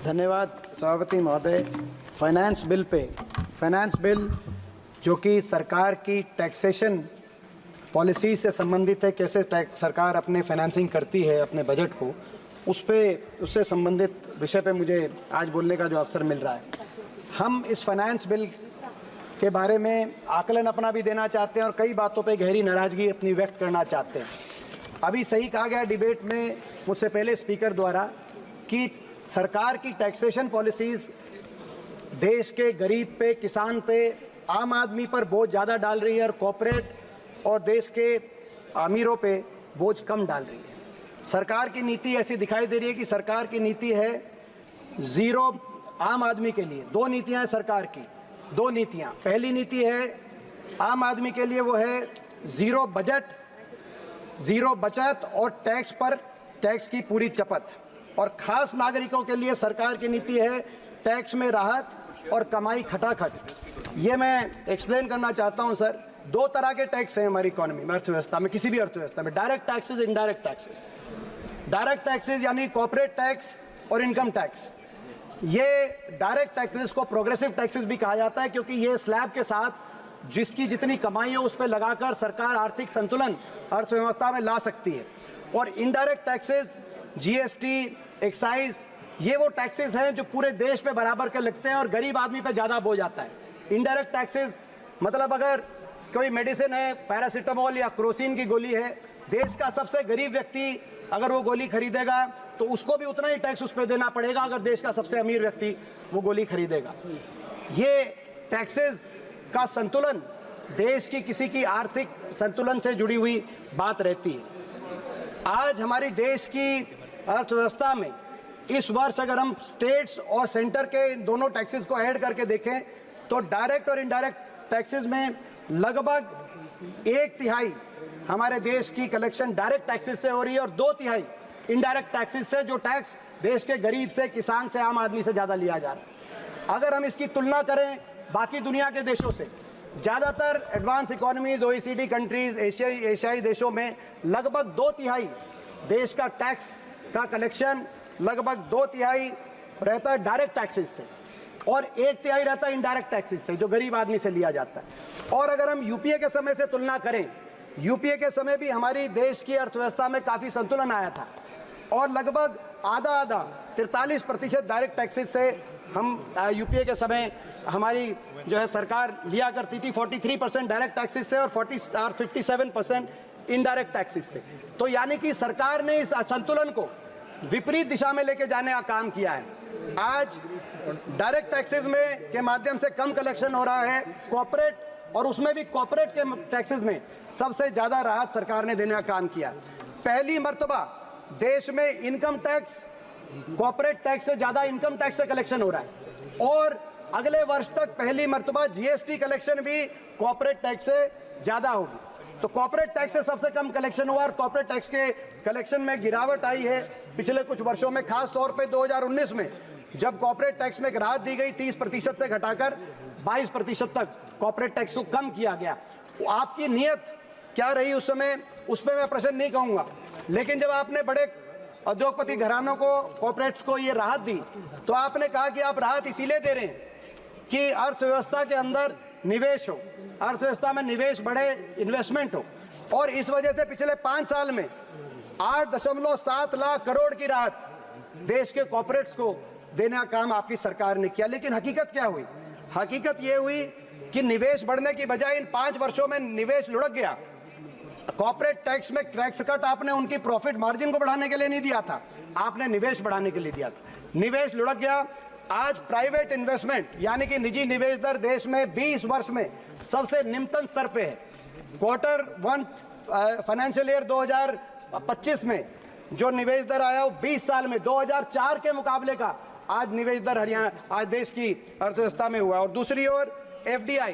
धन्यवाद सभापति महोदय। फाइनेंस बिल जो कि सरकार की टैक्सेशन पॉलिसी से संबंधित है, कैसे सरकार अपने फाइनेंसिंग करती है अपने बजट को, उससे संबंधित विषय पे मुझे आज बोलने का जो अवसर मिल रहा है। हम इस फाइनेंस बिल के बारे में आकलन अपना भी देना चाहते हैं और कई बातों पे गहरी नाराज़गी अपनी व्यक्त करना चाहते हैं। अभी सही कहा गया डिबेट में मुझसे पहले स्पीकर द्वारा कि सरकार की टैक्सेशन पॉलिसीज़ देश के गरीब पे, किसान पे, आम आदमी पर बोझ ज़्यादा डाल रही है और कॉर्पोरेट और देश के अमीरों पे बोझ कम डाल रही है। सरकार की नीति ऐसी दिखाई दे रही है कि सरकार की नीति है ज़ीरो आम आदमी के लिए। दो नीतियां हैं सरकार की, दो नीतियां। पहली नीति है आम आदमी के लिए, वो है ज़ीरो बजट, ज़ीरो बचत और टैक्स पर टैक्स की पूरी चपत। और ख़ास नागरिकों के लिए सरकार की नीति है टैक्स में राहत और कमाई खटाखट। ये मैं एक्सप्लेन करना चाहता हूं सर। दो तरह के टैक्स हैं हमारी इकोनॉमी में, अर्थव्यवस्था में, किसी भी अर्थव्यवस्था में। Direct taxes, indirect taxes. Direct taxes यानी कॉर्पोरेट टैक्स और इनकम टैक्स। ये डायरेक्ट टैक्सेस को प्रोग्रेसिव टैक्सेस भी कहा जाता है, क्योंकि ये स्लैब के साथ जिसकी जितनी कमाई हो उस पर लगाकर सरकार आर्थिक संतुलन अर्थव्यवस्था में ला सकती है। और इनडायरेक्ट टैक्सेस, जीएसटी, एक्साइज, ये वो टैक्सेस हैं जो पूरे देश पे बराबर के लगते हैं और गरीब आदमी पे ज़्यादा बोझ आता है। इनडायरेक्ट टैक्सेस मतलब अगर कोई मेडिसिन है, पैरासीटामोल या क्रोसिन की गोली है, देश का सबसे गरीब व्यक्ति अगर वो गोली खरीदेगा तो उसको भी उतना ही टैक्स उस पर देना पड़ेगा अगर देश का सबसे अमीर व्यक्ति वो गोली खरीदेगा। ये टैक्सेस का संतुलन देश की किसी की आर्थिक संतुलन से जुड़ी हुई बात रहती है। आज हमारी देश की अर्थव्यवस्था में इस वर्ष अगर हम स्टेट्स और सेंटर के दोनों टैक्सेस को ऐड करके देखें तो डायरेक्ट और इनडायरेक्ट टैक्सेस में लगभग 1/3 हमारे देश की कलेक्शन डायरेक्ट टैक्सेस से हो रही है और 2/3 इनडायरेक्ट टैक्सेस से, जो टैक्स देश के गरीब से, किसान से, आम आदमी से ज़्यादा लिया जा रहा है। अगर हम इसकी तुलना करें बाकी दुनिया के देशों से, ज़्यादातर एडवांस इकोनॉमीज, OECD कंट्रीज, एशियाई देशों में लगभग 2/3 देश का टैक्स का कलेक्शन लगभग 2/3 रहता है डायरेक्ट टैक्सेस से और 1/3 रहता है इनडायरेक्ट टैक्सेस से, जो गरीब आदमी से लिया जाता है। और अगर हम यूपीए के समय से तुलना करें, यूपीए के समय भी हमारी देश की अर्थव्यवस्था में काफ़ी संतुलन आया था और लगभग आधा 43% डायरेक्ट टैक्सेस से हम यूपीए के समय हमारी जो है सरकार लिया करती थी, 43% डायरेक्ट टैक्सेस से और 57% इनडायरेक्ट टैक्सेस से। तो यानी कि सरकार ने इस असंतुलन को विपरीत दिशा में लेके जाने का काम किया है। आज डायरेक्ट टैक्सेस में के माध्यम से कम कलेक्शन हो रहा है कॉर्पोरेट, और उसमें भी कॉर्पोरेट के टैक्सेस में सबसे ज़्यादा राहत सरकार ने देने का काम किया। पहली मर्तबा देश में इनकम टैक्स कॉर्पोरेट टैक्स से ज़्यादा इनकम टैक्स से कलेक्शन हो रहा है और अगले वर्ष तक पहली मर्तबा जीएसटी कलेक्शन भी कॉर्पोरेट टैक्स से ज़्यादा होगी। तो कॉर्पोरेट टैक्स से सबसे कम कलेक्शन हुआ और कॉर्पोरेट टैक्स के कलेक्शन में गिरावट आई है पिछले कुछ वर्षों में। खास तौर पे 2019 में जब कॉर्पोरेट टैक्स में एक राहत दी गई 30% से घटाकर 22% तक कॉर्पोरेट टैक्स को कम किया गया। आपकी नीयत क्या रही उस समय, उस पर मैं प्रश्न नहीं कहूँगा, लेकिन जब आपने बड़े उद्योगपति घरानों को, कॉर्पोरेट्स को ये राहत दी तो आपने कहा कि आप राहत इसीलिए दे रहे हैं कि अर्थव्यवस्था के अंदर निवेश हो, अर्थव्यवस्था में निवेश बढ़े, इन्वेस्टमेंट हो। और इस वजह से पिछले 5 साल में 8.7 लाख करोड़ की राहत देश के कॉर्पोरेट्स को देने का काम आपकी सरकार ने किया। लेकिन हकीकत क्या हुई? हकीकत ये हुई कि निवेश बढ़ने की बजाय इन 5 वर्षों में निवेश लुढ़क गया। कॉर्पोरेट टैक्स में टैक्स कट आपने उनकी प्रॉफिट मार्जिन को बढ़ाने के लिए नहीं दिया था, आपने निवेश बढ़ाने के लिए दिया था। निवेश लुढ़क गया। आज प्राइवेट इन्वेस्टमेंट यानी कि निजी निवेश दर देश में 20 वर्ष में सबसे निम्नतम स्तर पे है। Q1 फाइनेंशियल ईयर 2025 में जो निवेश दर आया वो 20 साल में 2004 के मुकाबले का आज निवेश दर हरियाणा, आज देश की अर्थव्यवस्था में हुआ। और दूसरी ओर FDI,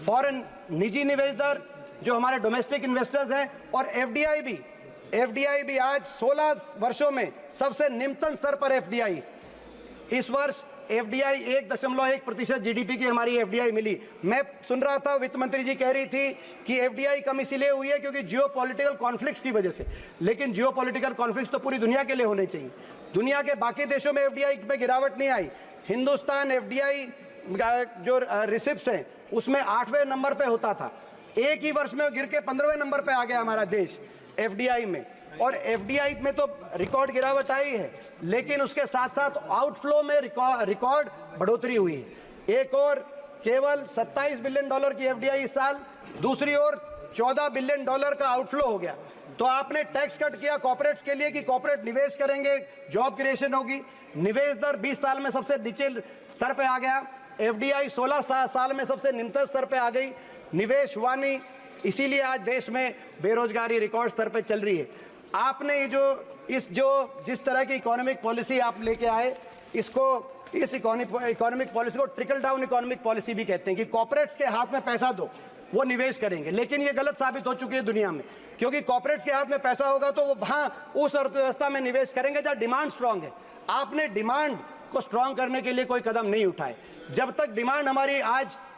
फॉरेन निजी निवेश दर, जो हमारे डोमेस्टिक इन्वेस्टर्स हैं, और FDI भी आज 16 वर्षों में सबसे निम्नतम स्तर पर FDI। इस वर्ष एफडीआई 1.1% जीडीपी की हमारी एफडीआई मिली। मैं सुन रहा था वित्त मंत्री जी कह रही थी कि एफडीआई कम इसीलिए हुई है क्योंकि जियोपॉलिटिकल कॉन्फ्लिक्ट्स की वजह से, लेकिन जियोपॉलिटिकल कॉन्फ्लिक्ट्स तो पूरी दुनिया के लिए होने चाहिए। दुनिया के बाकी देशों में एफडीआई में गिरावट नहीं आई। हिंदुस्तान एफडीआई जो रिसिप्ट्स हैं उसमें 8वें नंबर पे होता था, एक ही वर्ष में गिर के 15वें नंबर पे आ गया हमारा देश एफडीआई में। और एफडीआई में तो रिकॉर्ड गिरावट आई है, लेकिन उसके साथ साथ आउटफ्लो में रिकॉर्ड बढ़ोतरी हुई है। एक और केवल $27 बिलियन की एफडीआई इस साल, दूसरी ओर $14 बिलियन का आउटफ्लो हो गया। तो आपने टैक्स कट किया कॉर्पोरेट्स के लिए कि कॉर्पोरेट निवेश करेंगे, जॉब क्रिएशन होगी। निवेश दर 20 साल में सबसे नीचे स्तर पे आ गया, एफडीआई 16 साल में सबसे निम्नतम स्तर पे आ गई, निवेश हुआ नहीं, इसीलिए आज देश में बेरोजगारी रिकॉर्ड स्तर पे चल रही है। आपने ये जिस तरह की इकोनॉमिक पॉलिसी आप लेके आए, इस इकोनॉमिक पॉलिसी को ट्रिकल डाउन इकोनॉमिक पॉलिसी भी कहते हैं कि कॉर्पोरेट्स के हाथ में पैसा दो, वो निवेश करेंगे। लेकिन ये गलत साबित हो चुकी है दुनिया में, क्योंकि कॉर्पोरेट्स के हाथ में पैसा होगा तो वो वहाँ उस अर्थव्यवस्था में निवेश करेंगे जहाँ डिमांड स्ट्रांग है। आपने डिमांड को स्ट्रांग करने के लिए कोई कदम नहीं उठाए। जब तक डिमांड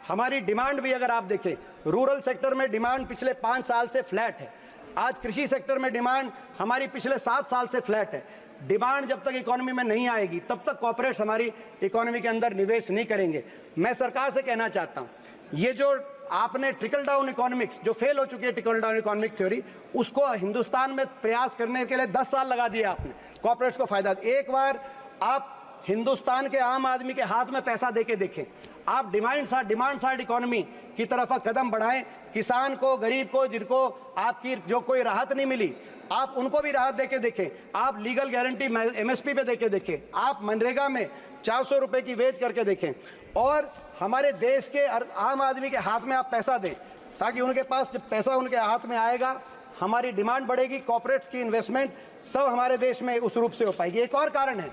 हमारी डिमांड भी अगर आप देखें, रूरल सेक्टर में डिमांड पिछले 5 साल से फ्लैट है। आज कृषि सेक्टर में डिमांड हमारी पिछले 7 साल से फ्लैट है। डिमांड जब तक इकोनॉमी में नहीं आएगी तब तक कॉर्पोरेट्स हमारी इकोनॉमी के अंदर निवेश नहीं करेंगे। मैं सरकार से कहना चाहता हूं, ये जो आपने ट्रिकल डाउन इकोनॉमिक्स जो फेल हो चुकी है, ट्रिकल डाउन इकोनॉमिक थ्योरी, उसको हिंदुस्तान में प्रयास करने के लिए 10 साल लगा दिया आपने, कॉर्पोरेट्स को फायदा। एक बार आप हिंदुस्तान के आम आदमी के हाथ में पैसा देके देखें, आप डिमांड साइड इकोनॉमी की तरफ कदम बढ़ाएं। किसान को, गरीब को, जिनको आपकी जो कोई राहत नहीं मिली, आप उनको भी राहत देके देखें। आप लीगल गारंटी एमएसपी पे देके देखें, आप मनरेगा में 400 रुपए की वेज करके देखें, और हमारे देश के आम आदमी के हाथ में आप पैसा दें, ताकि उनके पास जब पैसा उनके हाथ में आएगा, हमारी डिमांड बढ़ेगी, कॉर्पोरेट्स की इन्वेस्टमेंट तब हमारे देश में उस रूप से हो पाएगी। एक और कारण है,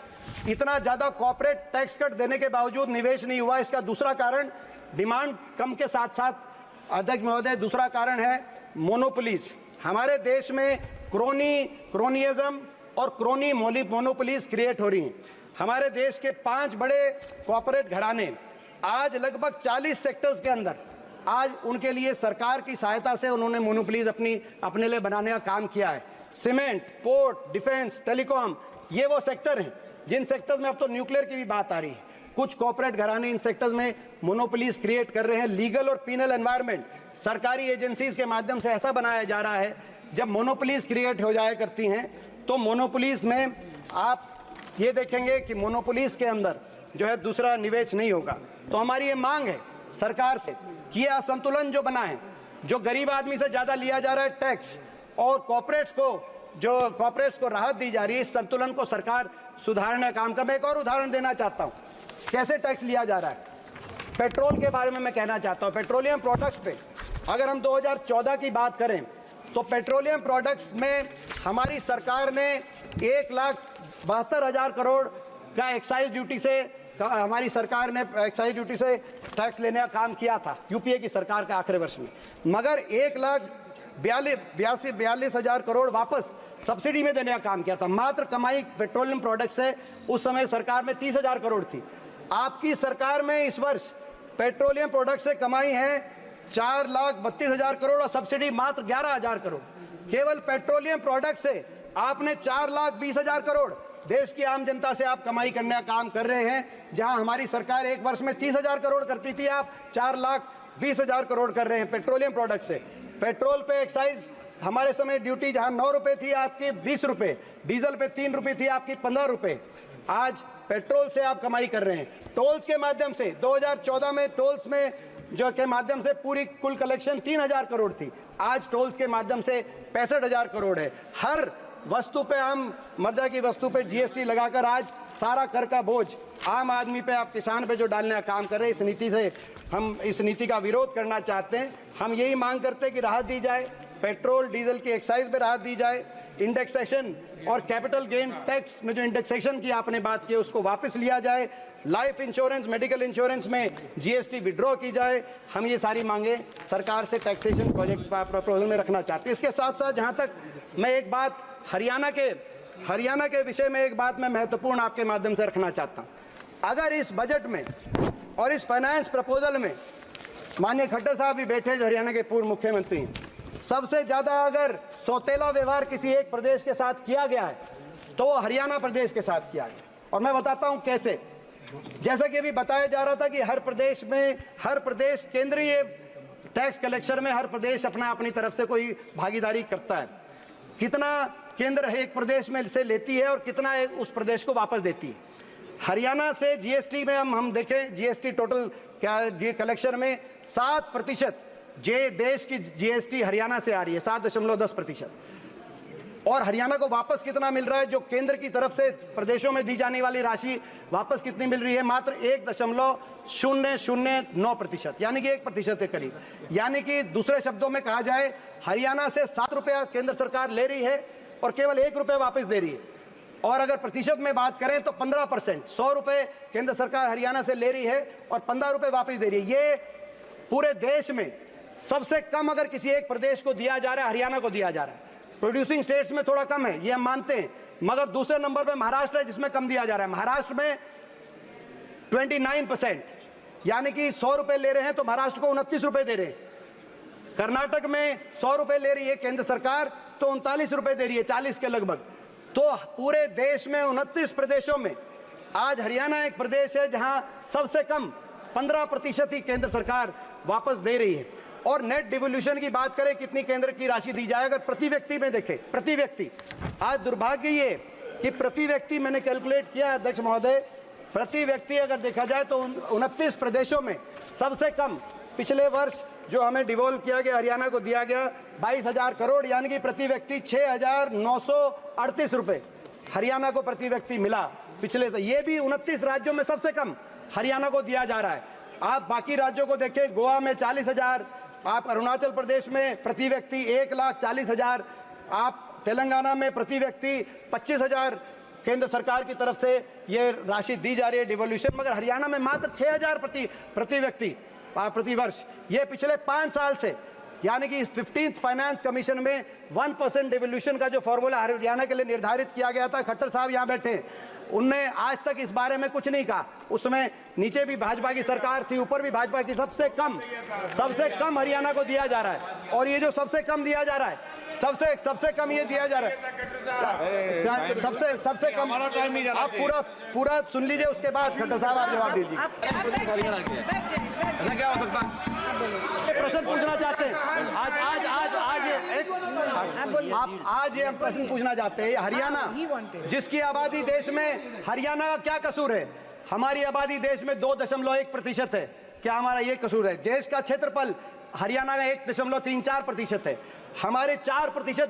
इतना ज़्यादा कॉर्पोरेट टैक्स कट देने के बावजूद निवेश नहीं हुआ। इसका दूसरा कारण डिमांड कम के साथ साथ, अध्यक्ष महोदय, दूसरा कारण है मोनोपोलीज। हमारे देश में क्रोनियज्म और क्रोनी मोनोपोलीज क्रिएट हो रही हैं। हमारे देश के 5 बड़े कॉर्पोरेट घराने आज लगभग 40 सेक्टर्स के अंदर, आज उनके लिए सरकार की सहायता से उन्होंने मोनोपोलीज अपने लिए बनाने का काम किया है। सीमेंट, पोर्ट, डिफेंस, टेलीकॉम, ये वो सेक्टर हैं जिन सेक्टर्स में अब तो न्यूक्लियर की भी बात आ रही है। कुछ कॉर्पोरेट घराने इन सेक्टर्स में मोनोपोलीज क्रिएट कर रहे हैं। लीगल और पीनल एनवायरनमेंट सरकारी एजेंसीज के माध्यम से ऐसा बनाया जा रहा है, जब मोनोपोलीज क्रिएट हो जाया करती हैं तो मोनोपोलीज में आप ये देखेंगे कि मोनोपोलीज के अंदर जो है दूसरा निवेश नहीं होगा। तो हमारी ये मांग है सरकार से कि ये असंतुलन जो बना है, जो गरीब आदमी से ज़्यादा लिया जा रहा है टैक्स, और कॉर्पोरेट्स को राहत दी जा रही है, इस संतुलन को सरकार सुधारने का काम कर। मैं एक और उदाहरण देना चाहता हूँ कैसे टैक्स लिया जा रहा है। पेट्रोल के बारे में मैं कहना चाहता हूँ, पेट्रोलियम प्रोडक्ट्स पे अगर हम 2014 की बात करें तो पेट्रोलियम प्रोडक्ट्स में हमारी सरकार ने 1,72,000 करोड़ का एक्साइज ड्यूटी से, हमारी सरकार ने एक्साइज ड्यूटी से टैक्स लेने का काम किया था यूपीए की सरकार के आखिरी वर्ष में, मगर 1,42,000 करोड़ वापस सब्सिडी में देने का काम किया था। मात्र कमाई पेट्रोलियम प्रोडक्ट से उस समय सरकार में 30,000 करोड़ थी। आपकी सरकार में इस वर्ष पेट्रोलियम प्रोडक्ट से कमाई है 4,32,000 करोड़ और सब्सिडी मात्र 11,000 करोड़। केवल पेट्रोलियम प्रोडक्ट से आपने 4,20,000 करोड़ देश की आम जनता से आप कमाई करने का काम कर रहे हैं। जहां हमारी सरकार एक वर्ष में 30,000 करोड़ करती थी, आप 4,20,000 करोड़ कर रहे हैं पेट्रोलियम प्रोडक्ट से। पेट्रोल पे एक्साइज हमारे समय ड्यूटी जहां 9 रुपए थी आपकी 20 रुपए, डीजल पे 3 रुपए थी आपकी 15 रुपए। आज पेट्रोल से आप कमाई कर रहे हैं। टोल्स के माध्यम से 2014 में टोल्स में जो के माध्यम से पूरी कुल कलेक्शन 3,000 करोड़ थी, आज टोल्स के माध्यम से 65,000 करोड़ है। हर वस्तु पे, आम मर्जा की वस्तु पे जीएसटी लगाकर आज सारा कर का बोझ आम आदमी पे, आप किसान पे जो डालने का काम कर रहे हैं, इस नीति से हम इस नीति का विरोध करना चाहते हैं। हम यही मांग करते हैं कि राहत दी जाए, पेट्रोल डीजल की एक्साइज में राहत दी जाए, इंडेक्सेशन और कैपिटल गेन टैक्स में जो इंडेक्सेशन की आपने बात की उसको वापस लिया जाए, लाइफ इंश्योरेंस, मेडिकल इंश्योरेंस में जीएसटी विड्रॉ की जाए। हम ये सारी मांगे सरकार से टैक्सेशन प्रोजेक्ट प्रपोजल में रखना चाहते हैं। इसके साथ साथ जहाँ तक मैं एक बात हरियाणा के विषय में एक बात मैं महत्वपूर्ण आपके माध्यम से रखना चाहता हूँ। अगर इस बजट में और इस फाइनेंस प्रपोजल में, माननीय खट्टर साहब भी बैठे जो हरियाणा के पूर्व मुख्यमंत्री हैं, सबसे ज़्यादा अगर सौतेला व्यवहार किसी एक प्रदेश के साथ किया गया है तो वो हरियाणा प्रदेश के साथ किया गया। और मैं बताता हूँ कैसे। जैसा कि अभी बताया जा रहा था कि हर प्रदेश केंद्रीय टैक्स कलेक्शन में हर प्रदेश अपनी तरफ से कोई भागीदारी करता है। कितना केंद्र एक प्रदेश में से लेती है और कितना उस प्रदेश को वापस देती है। हरियाणा से जीएसटी में हम देखें, जीएसटी टोटल क्या कलेक्शन में 7% देश की जीएसटी हरियाणा से आ रही है, 7.10%। और हरियाणा को वापस कितना मिल रहा है? जो केंद्र की तरफ से प्रदेशों में दी जाने वाली राशि वापस कितनी मिल रही है? मात्र 1.009%, यानी कि 1% के करीब। यानी कि दूसरे शब्दों में कहा जाए, हरियाणा से 7 रुपया केंद्र सरकार ले रही है और केवल 1 रुपया वापस दे रही है। और अगर प्रतिशत में बात करें तो 15%, 100 रुपये केंद्र सरकार हरियाणा से ले रही है और 15 रुपये वापस दे रही है। ये पूरे देश में सबसे कम अगर किसी एक प्रदेश को दिया जा रहा है, हरियाणा को दिया जा रहा है। प्रोड्यूसिंग स्टेट्स में थोड़ा कम है, ये हम मानते हैं, मगर दूसरे नंबर पे महाराष्ट्र है जिसमें कम दिया जा रहा है। महाराष्ट्र में 29%, यानी कि 100 रुपये ले रहे हैं तो महाराष्ट्र को 29 रुपये दे रहे हैं। कर्नाटक में 100 रुपये ले रही है केंद्र सरकार तो 39 रुपये दे रही है, 40 के लगभग। तो पूरे देश में 29 प्रदेशों में आज हरियाणा एक प्रदेश है जहां सबसे कम 15% ही केंद्र सरकार वापस दे रही है। और नेट डिवोल्यूशन की बात करें, कितनी केंद्र की राशि दी जाए, अगर प्रति व्यक्ति में देखें, प्रति व्यक्ति, आज दुर्भाग्य ये कि प्रति व्यक्ति मैंने कैलकुलेट किया अध्यक्ष महोदय, प्रति व्यक्ति अगर देखा जाए तो 29 प्रदेशों में सबसे कम पिछले वर्ष जो हमें डिवोल्व किया गया, हरियाणा को दिया गया 22,000 करोड़, यानी कि प्रति व्यक्ति 6,938 रुपये हरियाणा को प्रति व्यक्ति मिला पिछले से। ये भी 29 राज्यों में सबसे कम हरियाणा को दिया जा रहा है। आप बाकी राज्यों को देखें, गोवा में 40,000, आप अरुणाचल प्रदेश में प्रति व्यक्ति 1,40,000, आप तेलंगाना में प्रति व्यक्ति 25,000 केंद्र सरकार की तरफ से ये राशि दी जा रही है डिवोल्यूशन, मगर हरियाणा में मात्र 6,000 प्रति व्यक्ति प्रति वर्ष। ये पिछले 5 साल से, यानी कि 15th फाइनेंस कमीशन में 1% डिवोल्यूशन का जो फॉर्मूला हरियाणा के लिए निर्धारित किया गया था, खट्टर साहब यहाँ बैठे, उनने आज तक इस बारे में कुछ नहीं कहा। उसमें नीचे भी भाजपा की सरकार थी, ऊपर भी भाजपा की, सबसे कम हरियाणा को दिया जा रहा है। और ये जो सबसे कम दिया जा रहा है, सबसे कम ये दिया जा रहा है, सबसे कम। आप पूरा सुन लीजिए, उसके बाद खट्टर साहब आप जवाब दीजिए। क्या हो सकता है? प्रश्न पूछना चाहते हैं आज ये हम प्रश्न पूछना चाहते हैं। हरियाणा जिसकी आबादी देश में, हरियाणा का क्या कसूर है? हमारी आबादी देश में 2.1% है, क्या हमारा ये कसूर है? देश का क्षेत्रफल हरियाणा का 1.34% है। हमारे 4%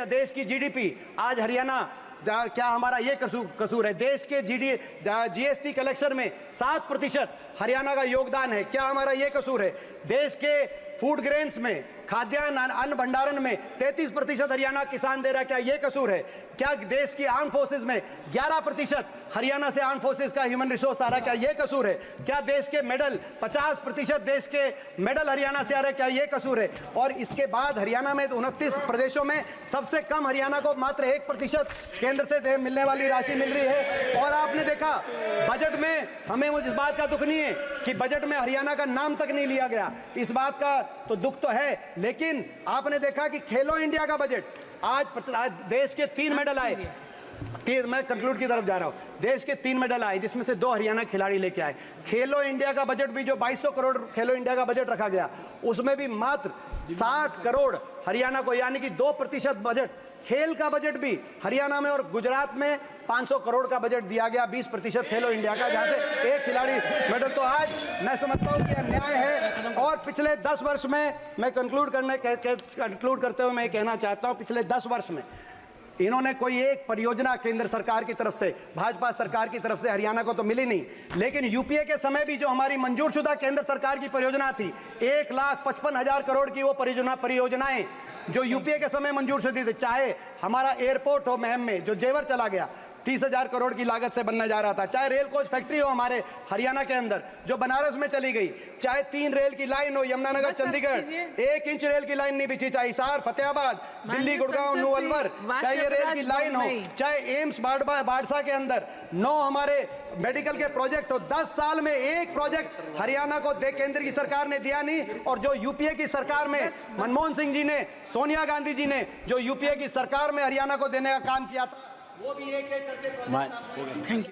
देश की जीडीपी आज हरियाणा, क्या हमारा ये कसूर है? देश के जीएसटी कलेक्शन में 7% हरियाणा का योगदान है, क्या हमारा ये कसूर है? देश के फूड ग्रेन्स में, खाद्यान्न अन्न भंडारण में 33% हरियाणा किसान दे रहा है, क्या ये कसूर है? क्या देश की आर्म फोर्सेज में 11% हरियाणा से आर्म फोर्सेज का ह्यूमन रिसोर्स आ रहा है, क्या ये कसूर है? क्या देश के मेडल 50% देश के मेडल हरियाणा से आ रहे हैं, क्या ये कसूर है? और इसके बाद हरियाणा में 29 प्रदेशों में सबसे कम हरियाणा को मात्र 1% केंद्र से मिलने वाली राशि मिल रही है। और आपने देखा बजट में, हमें मुझे इस बात का दुख नहीं है कि बजट में हरियाणा का नाम तक नहीं लिया गया, इस बात का तो दुख तो है। लेकिन आपने देखा कि खेलो इंडिया का बजट, आज देश के 3 मेडल आए, मैं कंक्लूड की तरफ जा रहा हूं, देश के 3 मेडल आए जिसमें से 2 हरियाणा खिलाड़ी लेके आए। खेलो इंडिया का बजट भी जो 2200 करोड़ खेलो इंडिया का बजट रखा गया, उसमें भी मात्र 60 करोड़ हरियाणा को, यानी कि 2% बजट खेल का बजट भी हरियाणा में। और गुजरात में 500 करोड़ का बजट दिया गया, 20% खेलो इंडिया का, जहां से एक खिलाड़ी मेडल। तो आज मैं समझता हूं कि अन्याय है। और पिछले 10 वर्ष में मैं कंक्लूड करते हुए मैं कहना चाहता हूं, पिछले 10 वर्ष में इन्होंने कोई एक परियोजना केंद्र सरकार की तरफ से, भाजपा सरकार की तरफ से हरियाणा को तो मिली नहीं। लेकिन यूपीए के समय भी जो हमारी मंजूरशुदा केंद्र सरकार की परियोजना थी, 1,55,000 करोड़ की वो परियोजनाएं जो यूपीए के समय मंजूर शुदा थी, चाहे हमारा एयरपोर्ट हो महम में जो जेवर चला गया, 30,000 करोड़ की लागत से बनने जा रहा था। चाहे रेल कोच फैक्ट्री हो हमारे हरियाणा के अंदर जो बनारस में चली गई, चाहे 3 रेल की लाइन हो यमुनानगर चंडीगढ़, 1 इंच रेल की लाइन नहीं बिछी, चाहे हिसार फतेहाबाद दिल्ली गुड़गांव न्यू अलवर, चाहे ये रेल की लाइन हो, चाहे एम्स बाड़सा के अंदर 9 हमारे मेडिकल के प्रोजेक्ट हो। 10 साल में एक प्रोजेक्ट हरियाणा को केंद्र की सरकार ने दिया नहीं। और जो यूपीए की सरकार में मनमोहन सिंह जी ने, सोनिया गांधी जी ने जो यूपीए की सरकार में हरियाणा को देने का काम किया था, वो भी एक एक करके प्रोजेक्ट। Thank you.